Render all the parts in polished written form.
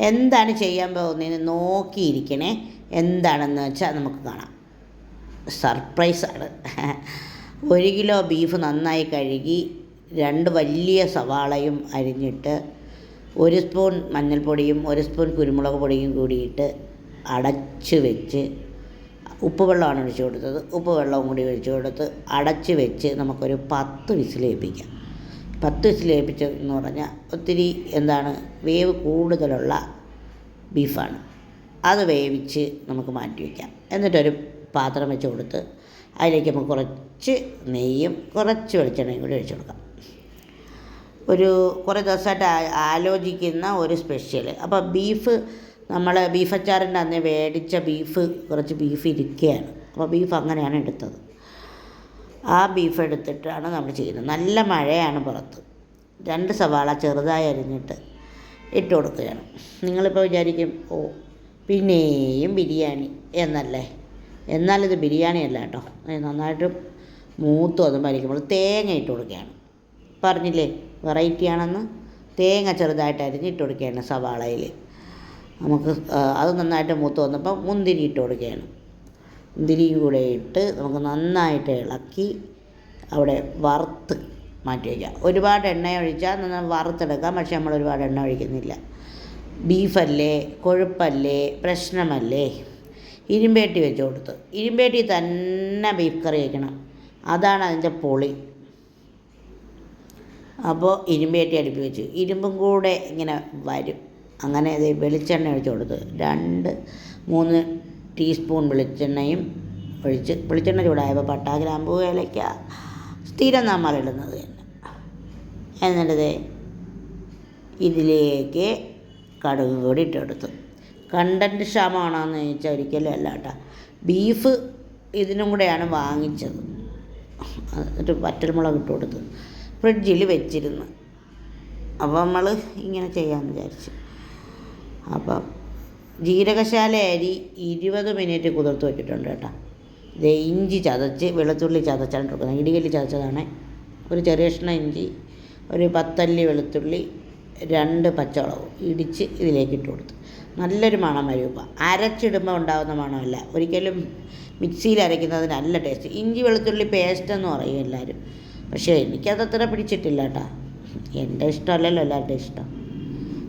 എന്താണ് ചെയ്യാൻ പോകുന്നതെന്ന് നോക്കിയിരിക്കണേ. എന്താണെന്ന് വെച്ചാൽ നമുക്ക് കാണാം. സർപ്രൈസാണ്. 1 കിലോ ബീഫ് നന്നായി കഴുകി 2 വലിയ സവാളയും അരിഞ്ഞിട്ട് 1 സ്പൂൺ മഞ്ഞൾപ്പൊടിയും 1 സ്പൂൺ കുരുമുളക് പൊടിയും കൂടിയിട്ട് അടച്ച് വെച്ച്, ഉപ്പ് വെള്ളമാണ് ഒഴിച്ച് കൊടുത്തത്, ഉപ്പ് വെള്ളവും കൂടി ഒഴിച്ച് കൊടുത്ത് അടച്ച് വെച്ച് നമുക്കൊരു 10 വിസിൽ കേൾപ്പിക്കാം. 10 വിസിൽ കേൾപ്പിച്ചെന്ന് പറഞ്ഞാൽ ഒത്തിരി വേവ് കൂടുതലുള്ള ബീഫാണ്. അത് വേവിച്ച് നമുക്ക് മാറ്റി വയ്ക്കാം. എന്നിട്ടൊരു പാത്രം വെച്ച് കൊടുത്ത് അതിലേക്ക് നമുക്ക് കുറച്ച് നെയ്യും കുറച്ച് വെളിച്ചെണ്ണയും കൂടി ഒഴിച്ച് കൊടുക്കാം. കുറേ ദിവസമായിട്ട് ആലോചിക്കുന്ന ഒരു സ്പെഷ്യൽ. അപ്പോൾ ബീഫ് അച്ചാറിൻ്റെ അന്ന് മേടിച്ച കുറച്ച് ബീഫ് ഇരിക്കുകയാണ്. അപ്പോൾ ബീഫ് അങ്ങനെയാണ് എടുത്തത്. ആ ബീഫ് എടുത്തിട്ടാണ് നമ്മൾ ചെയ്യുന്നത്. നല്ല മഴയാണ് പുറത്ത്. 2 സവാള ചെറുതായി അരിഞ്ഞിട്ട് ഇട്ട് കൊടുക്കുകയാണ്. നിങ്ങളിപ്പോൾ വിചാരിക്കും, പിന്നെയും ബിരിയാണി എന്നല്ലേ. എന്നാലിത് ബിരിയാണി അല്ല കേട്ടോ. നന്നായിട്ട് മൂത്ത് വന്നുമ്പോൾ തേങ്ങ ഇട്ട് കൊടുക്കുകയാണ്. പറഞ്ഞില്ലേ വെറൈറ്റി ആണെന്ന്. തേങ്ങ ചെറുതായിട്ട് അരിഞ്ഞിട്ട് കൊടുക്കുകയാണ് സവാളയിൽ. നമുക്ക് അത് നന്നായിട്ട് മൂത്ത് വന്നപ്പോൾ മുന്തിരി ഇട്ട് കൊടുക്കുകയാണ്. മുന്തിരിയും കൂടെ ഇട്ട് നമുക്ക് നന്നായിട്ട് ഇളക്കി അവിടെ വറുത്ത് മാറ്റി വയ്ക്കാം. ഒരുപാട് എണ്ണ ഒഴിച്ചാൽ നന്നായി വറുത്തെടുക്കാം. പക്ഷേ നമ്മൾ ഒരുപാട് എണ്ണ ഒഴിക്കുന്നില്ല. ബീഫല്ലേ, കൊഴുപ്പല്ലേ, പ്രശ്നമല്ലേ. ഇരുമ്പേട്ടി വെച്ച് കൊടുത്ത്, ഇരുമ്പേട്ടി തന്നെ ബീഫ് കറി വയ്ക്കണം. അതാണ് അതിൻ്റെ പൊളി. അപ്പോൾ ഇരുമ്പേട്ടി അടുപ്പി വെച്ച് ഇരുമ്പും കൂടെ ഇങ്ങനെ വരും. അങ്ങനെ വെളിച്ചെണ്ണ ഒഴിച്ച് കൊടുത്ത് 2-3 ടീസ്പൂൺ വെളിച്ചെണ്ണയും ഒഴിച്ച്, വെളിച്ചെണ്ണ ചൂടായപ്പോൾ പട്ട, ഗ്രാമ്പൂ, ഏലയ്ക്ക സ്ഥിരം നമ്മളിടുന്നത് തന്നെ. എന്നിട്ട് ഇതിലേക്ക് കടുക് കൂടി ഇട്ട് കൊടുത്തു. കണ്ടൻറ്റ് ക്ഷാമമാണോയെന്ന് ചോദിച്ചാൽ ഒരിക്കലും അല്ല കേട്ടോ. ബീഫ് ഇതിനും കൂടെയാണ് വാങ്ങിച്ചത്. എന്നിട്ട് വറ്റൽമുളക് ഇട്ട് കൊടുത്ത് ഫ്രിഡ്ജിൽ വെച്ചിരുന്നു. അപ്പോൾ നമ്മൾ ഇങ്ങനെ ചെയ്യാമെന്ന് വിചാരിച്ചു. അപ്പം ജീരകശാല അരി 20 മിനിറ്റ് കുതിർത്ത് വെച്ചിട്ടുണ്ട് കേട്ടോ. ഇഞ്ചി ചതച്ച്, വെളുത്തുള്ളി ചതച്ചാണ് കൊടുക്കുന്നത്. ഇടികല്ലി ചതച്ചതാണ്. ഒരു ചെറിയ കഷ്ണം ഇഞ്ചി, ഒരു 10 അല്ലി വെളുത്തുള്ളി, 2 പച്ചമുളക് ഇടിച്ച് ഇതിലേക്ക് ഇട്ട് കൊടുത്തു. നല്ലൊരു മണം വരും. ഇപ്പം അരച്ചിടുമ്പോൾ ഉണ്ടാകുന്ന മണമല്ല. ഒരിക്കലും മിക്സിയിൽ അരയ്ക്കുന്നത് നല്ല ടേസ്റ്റ്. ഇഞ്ചി വെളുത്തുള്ളി പേസ്റ്റ് എന്ന് പറയും എല്ലാവരും. പക്ഷേ എനിക്കതത്ര പിടിച്ചിട്ടില്ല കേട്ടോ. എൻ്റെ ഇഷ്ടമല്ലല്ലോ എല്ലാവരുടെയും ഇഷ്ടം.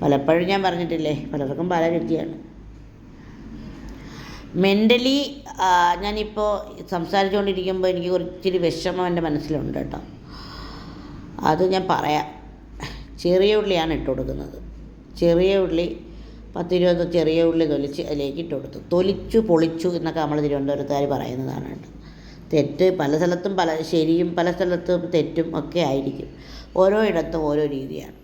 പലപ്പോഴും ഞാൻ പറഞ്ഞിട്ടില്ലേ, പലർക്കും പല രുചിയാണ്. മെൻ്റലി ഞാനിപ്പോൾ സംസാരിച്ചുകൊണ്ടിരിക്കുമ്പോൾ എനിക്ക് കുറച്ചിരി വിഷമം എൻ്റെ മനസ്സിലുണ്ട് കേട്ടോ. അത് ഞാൻ പറയാം. ചെറിയ ഉള്ളിയാണ് ഇട്ട് കൊടുക്കുന്നത്. ചെറിയ ഉള്ളി 10-20 ചെറിയ ഉള്ളി തൊലിച്ച് അതിലേക്ക് ഇട്ട് കൊടുത്തു. തൊലിച്ചു പൊളിച്ചു എന്നൊക്കെ നമ്മൾ തിരുവനന്തപുരത്തുകാർ പറയുന്നതാണ് കേട്ടോ. തെറ്റ് പല സ്ഥലത്തും ശരിയും പല സ്ഥലത്തും തെറ്റും ഒക്കെ ആയിരിക്കും. ഓരോ ഇടത്തും ഓരോ രീതിയാണ്.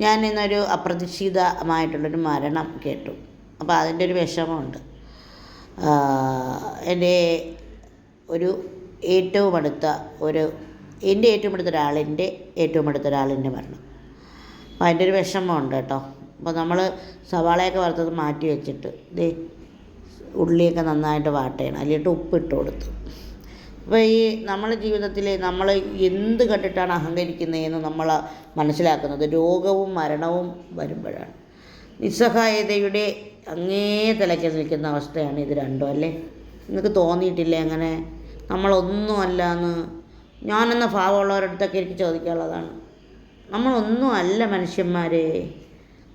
ഞാൻ ഇന്നൊരു അപ്രതീക്ഷിതമായിട്ടുള്ളൊരു മരണം കേട്ടു. അപ്പോൾ അതിൻ്റെ ഒരു വിഷമമുണ്ട്. എൻ്റെ ഏറ്റവും അടുത്ത ഒരാളിൻ്റെ മരണം. അപ്പോൾ അതിൻ്റെ ഒരു വിഷമമുണ്ട് കേട്ടോ. അപ്പോൾ നമ്മൾ സവാളയൊക്കെ വറുത്തത് മാറ്റി വെച്ചിട്ട് ഉള്ളിയൊക്കെ നന്നായിട്ട് വാട്ടണം. അതിലിട്ട് ഉപ്പിട്ട് കൊടുത്തു. അപ്പോൾ നമ്മുടെ ജീവിതത്തിൽ നമ്മൾ എന്ത് കണ്ടിട്ടാണ് അഹങ്കരിക്കുന്നതെന്ന് നമ്മൾ മനസ്സിലാക്കുന്നത് രോഗവും മരണവും വരുമ്പോഴാണ്. നിസ്സഹായതയുടെ അങ്ങേ തലയ്ക്ക് നിൽക്കുന്ന അവസ്ഥയാണ് ഇത് രണ്ടും അല്ലേ? നിങ്ങൾക്ക് തോന്നിയിട്ടില്ലേ അങ്ങനെ? നമ്മളൊന്നുമല്ല എന്ന് ഞാനെന്ന ഭാവമുള്ളവരടുത്തൊക്കെ എനിക്ക് ചോദിക്കാനുള്ളതാണ്. നമ്മളൊന്നും അല്ല മനുഷ്യന്മാരെ.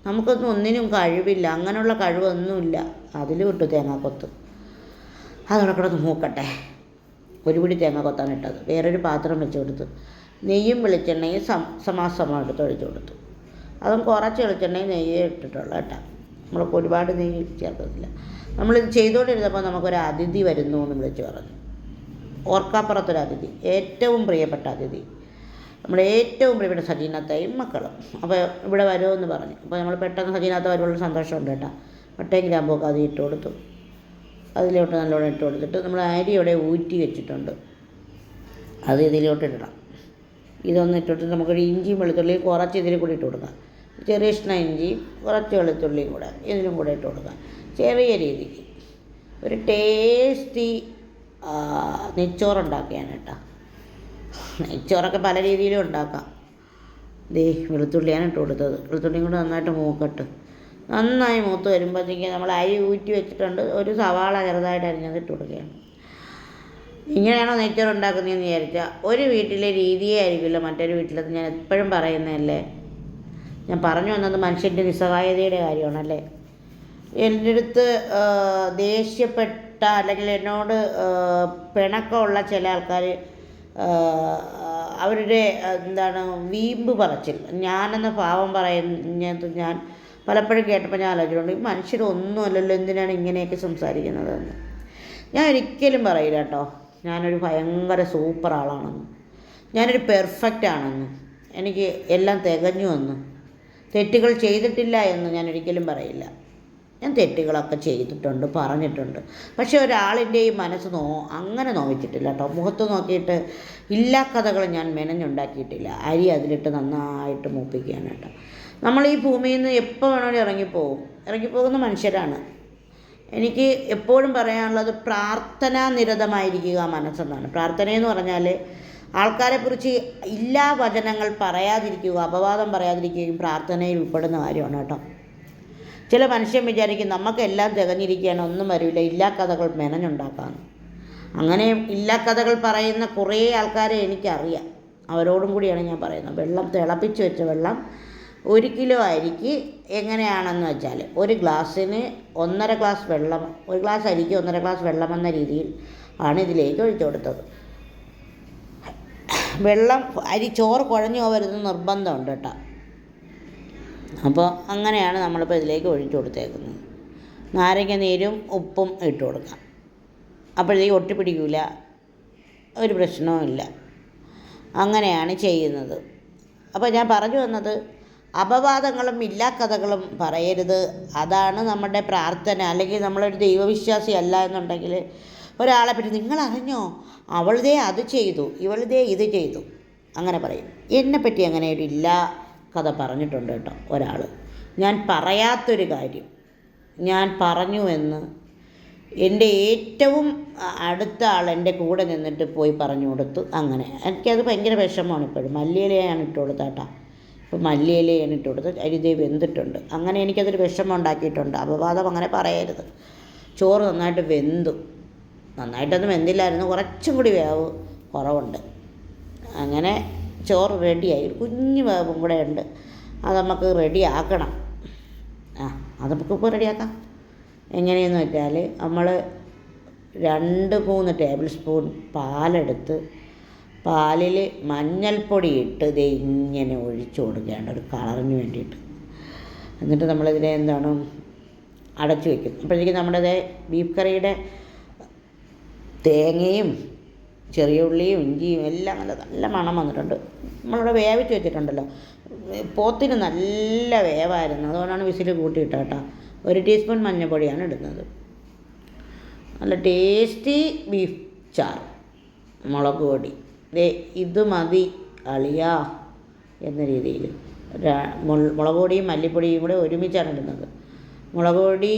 നമുക്കൊന്നും ഒന്നിനും കഴിവില്ല. അങ്ങനെയുള്ള കഴിവൊന്നുമില്ല. അതിൽ വിട്ടു തേങ്ങാക്കൊത്ത്. അതവിടെ കിടന്ന് മൂക്കട്ടെ. ഒരു പിടി തേങ്ങാക്കൊത്താണ് ഇട്ടത്. വേറൊരു പാത്രം വെച്ച് കൊടുത്ത് നെയ്യും വെളിച്ചെണ്ണയും സമാസമം എടുത്ത് ഒഴിച്ച് കൊടുത്തു. അതും കുറച്ച് വെളിച്ചെണ്ണയും നെയ്യേ ഇട്ടിട്ടുള്ളൂ കേട്ടോ. നമ്മളിപ്പോൾ ഒരുപാട് നെയ്യ് ചേർക്കത്തില്ല. നമ്മളിത് ചെയ്തുകൊണ്ടിരുന്നപ്പോൾ നമുക്കൊരു അതിഥി വരുന്നു എന്ന് വിളിച്ച് പറഞ്ഞു. ഓർക്കാപ്പുറത്തൊരു അതിഥി, ഏറ്റവും പ്രിയപ്പെട്ട അതിഥി, നമ്മുടെ ഏറ്റവും പ്രിയപ്പെട്ട സജീനത്തയും മക്കളും. അപ്പോൾ ഇവിടെ വരുമെന്ന് പറഞ്ഞു. അപ്പോൾ നമ്മൾ പെട്ടെന്ന് സജീനത്ത വരുമ്പോൾ സന്തോഷമുണ്ട് കേട്ടോ. പട്ടയും ഗ്രാമ്പൊക്കെ അത് ഇട്ട് കൊടുത്തു. അതിലോട്ട് നല്ലോണം ഇട്ട് കൊടുത്തിട്ട് നമ്മൾ അരി ഇവിടെ ഊറ്റി വെച്ചിട്ടുണ്ട്, അത് ഇതിലോട്ട് ഇടണം. ഇതൊന്ന് ഇട്ടിട്ട് നമുക്കൊരു ഇഞ്ചിയും വെളുത്തുള്ളിയും കുറച്ച് ഇതിൽ കൂടി ഇട്ട് കൊടുക്കാം. ചെറിയ കഷ്ണം ഇഞ്ചിയും കുറച്ച് വെളുത്തുള്ളിയും കൂടെ ഇതിലും കൂടെ ഇട്ട് കൊടുക്കാം. ചെറിയ രീതിക്ക് ഒരു ടേസ്റ്റി നെയ്ച്ചോറുണ്ടാക്കുകയാണ് കേട്ടോ. നെയ്ച്ചോറൊക്കെ പല രീതിയിലും ഉണ്ടാക്കാം. വെളുത്തുള്ളിയാണ് ഇട്ട് കൊടുത്തത്. വെളുത്തുള്ളിയും കൂടെ നന്നായിട്ട് മൂക്കട്ട്. നന്നായി മൂത്ത് വരുമ്പോഴത്തേക്ക് നമ്മൾ അരി ഊറ്റി വെച്ചിട്ടുണ്ട്. ഒരു സവാള ചെറുതായിട്ട് അരിഞ്ഞത് ഇട്ട് കൊടുക്കുകയാണ്. ഇങ്ങനെയാണോ നെയ്ച്ചോറ് ഉണ്ടാക്കുന്നതെന്ന് വിചാരിച്ചാൽ ഒരു വീട്ടിലെ രീതിയേ ആയിരിക്കില്ല മറ്റൊരു വീട്ടിലത്. ഞാൻ എപ്പോഴും പറയുന്നതല്ലേ. ഞാൻ പറഞ്ഞു വന്നത് മനുഷ്യൻ്റെ നിസ്സഹായതയുടെ കാര്യമാണല്ലേ. എൻ്റെ അടുത്ത് ദേഷ്യപ്പെട്ട അല്ലെങ്കിൽ എന്നോട് പിണക്കമുള്ള ചില ആൾക്കാർ അവരുടെ എന്താണ് വീമ്പ് പറച്ചിൽ, ഞാനെന്ന പാവം പറയുന്നത് ഞാൻ പലപ്പോഴും കേട്ടപ്പോൾ ഞാൻ ആലോചിച്ചിട്ടുണ്ട്, ഈ മനുഷ്യരൊന്നുമല്ലല്ലോ, എന്തിനാണ് ഇങ്ങനെയൊക്കെ സംസാരിക്കുന്നതെന്ന്. ഞാൻ ഒരിക്കലും പറയില്ല കേട്ടോ ഞാനൊരു ഭയങ്കര സൂപ്പർ ആളാണെന്ന്, ഞാനൊരു പെർഫെക്റ്റ് ആണെന്ന്, എനിക്ക് എല്ലാം തികഞ്ഞു എന്ന്, തെറ്റുകൾ ചെയ്തിട്ടില്ല എന്ന് ഞാൻ ഒരിക്കലും പറയില്ല. ഞാൻ തെറ്റുകളൊക്കെ ചെയ്തിട്ടുണ്ട്, പറഞ്ഞിട്ടുണ്ട്. പക്ഷേ ഒരാളിൻ്റെയും മനസ്സ് അങ്ങനെ നോവിച്ചിട്ടില്ല കേട്ടോ. മുഖത്ത് നോക്കിയിട്ട് ഇല്ലാ കഥകൾ ഞാൻ മെനഞ്ഞുണ്ടാക്കിയിട്ടില്ല. അരി അതിലിട്ട് നന്നായിട്ട് മൂപ്പിക്കുകയാണ് കേട്ടോ. നമ്മൾ ഈ ഭൂമിയിൽ നിന്ന് എപ്പോൾ വേണമെങ്കിലും ഇറങ്ങിപ്പോകുന്ന മനുഷ്യരാണ്. എനിക്ക് എപ്പോഴും പറയാനുള്ളത് പ്രാർത്ഥനാ നിരതമായിരിക്കുക മനസ്സെന്നാണ്. പ്രാർത്ഥനയെന്ന് പറഞ്ഞാൽ ആൾക്കാരെക്കുറിച്ച് ഇല്ലാ വചനങ്ങൾ പറയാതിരിക്കുക, അപവാദം പറയാതിരിക്കുകയും പ്രാർത്ഥനയിൽ ഉൾപ്പെടുന്ന കാര്യമാണ് കേട്ടോ. ചില മനുഷ്യൻ വിചാരിക്കും നമുക്കെല്ലാം തികഞ്ഞിരിക്കുകയാണ്, ഒന്നും വരില്ല, ഇല്ലാ കഥകൾ മെനഞ്ഞുണ്ടാക്കാമെന്ന്. അങ്ങനെ ഇല്ലാ കഥകൾ പറയുന്ന കുറേ ആൾക്കാരെ എനിക്കറിയാം. അവരോടും കൂടിയാണ് ഞാൻ പറയുന്നത്. തിളപ്പിച്ച് വെച്ച വെള്ളം 1 കിലോ അരിക്ക് എങ്ങനെയാണെന്ന് വെച്ചാൽ ഒരു ഗ്ലാസ്സിന് 1.5 ഗ്ലാസ് വെള്ളം, 1 ഗ്ലാസ് അരിക്ക് 1.5 ഗ്ലാസ് വെള്ളം എന്ന രീതിയിൽ ആണ് ഇതിലേക്ക് ഒഴിച്ചു കൊടുത്തത്. ചോറ് കുഴഞ്ഞു പോകരുതെന്ന് നിർബന്ധമുണ്ട് കേട്ടോ. അപ്പോൾ അങ്ങനെയാണ് നമ്മളിപ്പോൾ ഇതിലേക്ക് ഒഴിച്ചു കൊടുത്തേക്കുന്നത്. നാരങ്ങ നീരും ഉപ്പും ഇട്ട് കൊടുക്കാം. അപ്പോഴത്തേക്ക് ഒട്ടിപ്പിടിക്കില്ല, ഒരു പ്രശ്നവും ഇല്ല. അങ്ങനെയാണ് ചെയ്യുന്നത്. അപ്പോൾ ഞാൻ പറഞ്ഞു വന്നത്, അപവാദങ്ങളും ഇല്ലാ കഥകളും പറയരുത്. അതാണ് നമ്മുടെ പ്രാർത്ഥന. അല്ലെങ്കിൽ നമ്മളൊരു ദൈവവിശ്വാസി അല്ല എന്നുണ്ടെങ്കിൽ ഒരാളെ പറ്റി നിങ്ങളറിഞ്ഞോ, അവളിതേ അത് ചെയ്തു, ഇവളിതേ ഇത് ചെയ്തു, അങ്ങനെ പറയും. എന്നെപ്പറ്റി അങ്ങനെ ഒരു ഇല്ലാ കഥ പറഞ്ഞിട്ടുണ്ട് കേട്ടോ ഒരാൾ. ഞാൻ പറയാത്തൊരു കാര്യം ഞാൻ പറഞ്ഞു എന്ന് എൻ്റെ ഏറ്റവും അടുത്ത ആൾ എൻ്റെ കൂടെ നിന്നിട്ട് പോയി പറഞ്ഞു കൊടുത്തു. അങ്ങനെ എനിക്കത് ഭയങ്കര വിഷമമാണ്. ഇപ്പോഴും മല്ലിയിലയാണ് ഇട്ട് കൊടുത്തത് കേട്ടോ. ഇപ്പോൾ മല്ലിയിലയാണ് ഇട്ട് കൊടുത്തത്, അരിതേ വെന്തിട്ടുണ്ട്. അങ്ങനെ എനിക്കതൊരു വിഷമം ഉണ്ടാക്കിയിട്ടുണ്ട്. അപവാദം അങ്ങനെ പറയരുത്. ചോറ് നന്നായിട്ട് വെന്തു, നന്നായിട്ടൊന്നും വെന്തില്ലായിരുന്നു, കുറച്ചും കൂടി വേവ് കുറവുണ്ട്. അങ്ങനെ ചോറ് റെഡിയായി. ഒരു കുഞ്ഞു വേവും കൂടെ ഉണ്ട്, അത് നമുക്ക് റെഡിയാക്കണം. അത് നമുക്കിപ്പോൾ റെഡിയാക്കാം. എങ്ങനെയെന്ന് വെച്ചാൽ നമ്മൾ 2-3 ടേബിൾ സ്പൂൺ പാലെടുത്ത് പാലിൽ മഞ്ഞൾപ്പൊടി ഇട്ട് ഇത് ഇങ്ങനെ ഒഴിച്ചു കൊടുക്കേണ്ട ഒരു കളറിന് വേണ്ടിയിട്ട്. എന്നിട്ട് നമ്മളിതിനെ അടച്ചു വയ്ക്കും. അപ്പോഴത്തേക്കും നമ്മുടെ ബീഫ് കറിയുടെ തേങ്ങയും ചെറിയ ഉള്ളിയും ഇഞ്ചിയും എല്ലാം നല്ല മണം വന്നിട്ടുണ്ട്. നമ്മളിവിടെ വേവിച്ച് വെച്ചിട്ടുണ്ടല്ലോ. പോത്തിന് നല്ല വേവായിരുന്നു, അതുകൊണ്ടാണ് വിസിൽ കൂട്ടിയിട്ടത് കേട്ടോ. 1 ടീസ്പൂൺ മഞ്ഞൾപ്പൊടിയാണ് ഇടുന്നത്. നല്ല ടേസ്റ്റി ബീഫ് ചാർ, മുളക് പൊടി ഇത് മതി അളിയാ എന്ന രീതിയിൽ. മുളക് പൊടിയും മല്ലിപ്പൊടിയും കൂടെ ഒരുമിച്ചാണ് ഇടുന്നത്. മുളക് പൊടി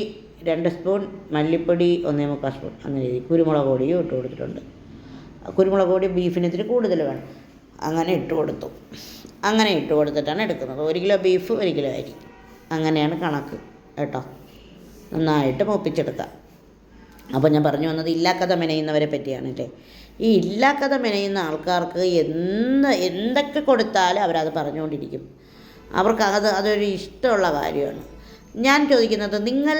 2 സ്പൂൺ, മല്ലിപ്പൊടി 1.25 സ്പൂൺ എന്ന രീതിയിൽ. കുരുമുളക് പൊടിയും ഇട്ട് കൊടുത്തിട്ടുണ്ട്. കുരുമുളക് പൊടി ബീഫിന് ഇത്തിരി കൂടുതൽ വേണം, അങ്ങനെ ഇട്ട് കൊടുത്തു. അങ്ങനെ ഇട്ട് കൊടുത്തിട്ടാണ് എടുക്കുന്നത്. 1 കിലോ ബീഫ് 1 കിലോ അരി, അങ്ങനെയാണ് കണക്ക് കേട്ടോ. നന്നായിട്ട് മൂപ്പിച്ചെടുക്കാം. അപ്പോൾ ഞാൻ പറഞ്ഞു വന്നത് ഇല്ലാക്കഥ മെനയുന്നവരെ പറ്റിയാണ് കേട്ടോ. ഈ ഇല്ലാക്കഥ മെനയുന്ന ആൾക്കാർക്ക് എന്തൊക്കെ കൊടുത്താലും അവരത് പറഞ്ഞുകൊണ്ടിരിക്കും. അവർക്ക് അതൊരു ഇഷ്ടമുള്ള കാര്യമാണ്. ഞാൻ ചോദിക്കുന്നത്, നിങ്ങൾ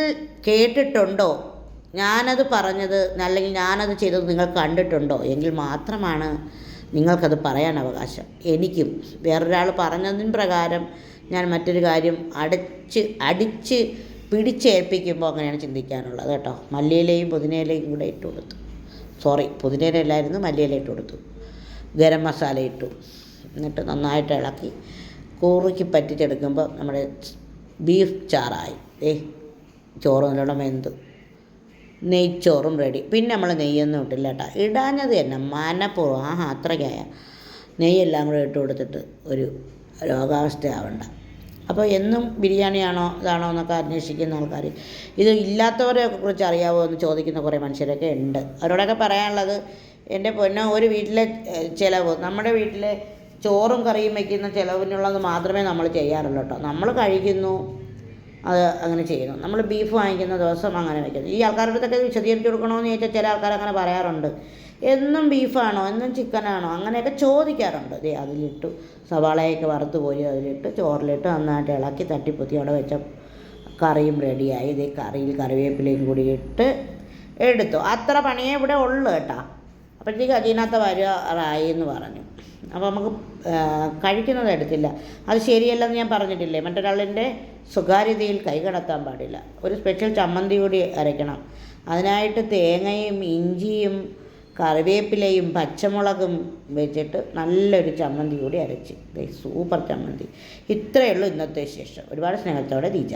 കേട്ടിട്ടുണ്ടോ ഞാനത് പറഞ്ഞത്, അല്ലെങ്കിൽ ഞാനത് ചെയ്തത് നിങ്ങൾ കണ്ടിട്ടുണ്ടോ? എങ്കിൽ മാത്രമാണ് നിങ്ങൾക്കത് പറയാൻ അവകാശം. എനിക്കും വേറൊരാൾ പറഞ്ഞതിന് പ്രകാരം ഞാൻ മറ്റൊരു കാര്യം അടിച്ച് പിടിച്ചേൽപ്പിക്കുമ്പോൾ അങ്ങനെയാണ് ചിന്തിക്കാനുള്ളത് കേട്ടോ. മല്ലിയിലയും പുതിനയിലയും കൂടെ ഇട്ട് കൊടുത്തു. പുതിനയില അല്ലായിരുന്നു, മല്ലിയില ഇട്ട് കൊടുത്തു. ഗരം മസാല ഇട്ടു. എന്നിട്ട് നന്നായിട്ട് ഇളക്കി കുറുക്കി പറ്റിച്ചെടുക്കുമ്പോൾ നമ്മുടെ ബീഫ് ചാറായി. ചോറ് നല്ലോണം വെന്ത് നെയ്ച്ചോറും റെഡി. പിന്നെ നമ്മൾ നെയ്യൊന്നും ഇട്ടില്ല കേട്ടോ. ഇടാഞ്ഞത് തന്നെ മനഃപൂർവ്വം. അത്രയ്ക്കായ നെയ്യെല്ലാം കൂടെ ഇട്ട് കൊടുത്തിട്ട് ഒരു രോഗാവസ്ഥ ആവണ്ട. അപ്പോൾ എന്നും ബിരിയാണിയാണോ ഇതാണോ എന്നൊക്കെ അന്വേഷിക്കുന്ന ആൾക്കാർ, ഇത് ഇല്ലാത്തവരെ കുറിച്ച് അറിയാമോ എന്ന് ചോദിക്കുന്ന കുറേ മനുഷ്യരൊക്കെ ഉണ്ട്. അവരോടൊക്കെ പറയാനുള്ളത്, എൻ്റെ പൊന്നോ, ഒരു വീട്ടിലെ ചിലവ്, നമ്മുടെ വീട്ടിലെ ചോറും കറിയും വയ്ക്കുന്ന ചിലവിനുള്ളത് മാത്രമേ നമ്മൾ ചെയ്യാറുള്ളൂ കേട്ടോ. നമ്മൾ കഴിക്കുന്നു, അത് അങ്ങനെ ചെയ്യുന്നു. നമ്മൾ ബീഫ് വാങ്ങിക്കുന്ന ദിവസം അങ്ങനെ വയ്ക്കുന്നു. ഈ ആൾക്കാരുടെ അടുത്തൊക്കെ വിശദീകരിച്ച് കൊടുക്കണമെന്ന് ചോദിച്ചാൽ ചില ആൾക്കാർ അങ്ങനെ പറയാറുണ്ട്. എന്നും ബീഫാണോ, എന്നും ചിക്കനാണോ, അങ്ങനെയൊക്കെ ചോദിക്കാറുണ്ട്. അതിലിട്ടു സവാളയൊക്കെ വറുത്ത് കോരി അതിലിട്ട് ചോറിലിട്ട് നന്നായിട്ട് ഇളക്കി തട്ടിപ്പൊത്തി അവിടെ വെച്ച കറിയും റെഡിയായി. കറിയിൽ കറിവേപ്പിലയും കൂടി ഇട്ട് എടുത്തു. അത്ര പണിയേ ഇവിടെ ഉള്ളു കേട്ടോ. അപ്പോഴത്തേക്ക് അതിനകത്ത് വരാറായി എന്ന് പറഞ്ഞു. അപ്പോൾ നമുക്ക് കഴിക്കുന്നത് എടുത്തില്ല. അത് ശരിയല്ലെന്ന് ഞാൻ പറഞ്ഞിട്ടില്ലേ. മറ്റൊരാളിൻ്റെ സ്വകാര്യതയിൽ കൈകടത്താൻ പാടില്ല. ഒരു സ്പെഷ്യൽ ചമ്മന്തി കൂടി അരയ്ക്കണം. അതിനായിട്ട് തേങ്ങയും ഇഞ്ചിയും കറിവേപ്പിലയും പച്ചമുളകും വെച്ചിട്ട് നല്ലൊരു ചമ്മന്തി കൂടി അരച്ച്. സൂപ്പർ ചമ്മന്തി. ഇത്രയേ ഉള്ളൂ ഇന്നത്തെ വിശേഷം. ഒരുപാട് സ്നേഹത്തോടെ ദീജ.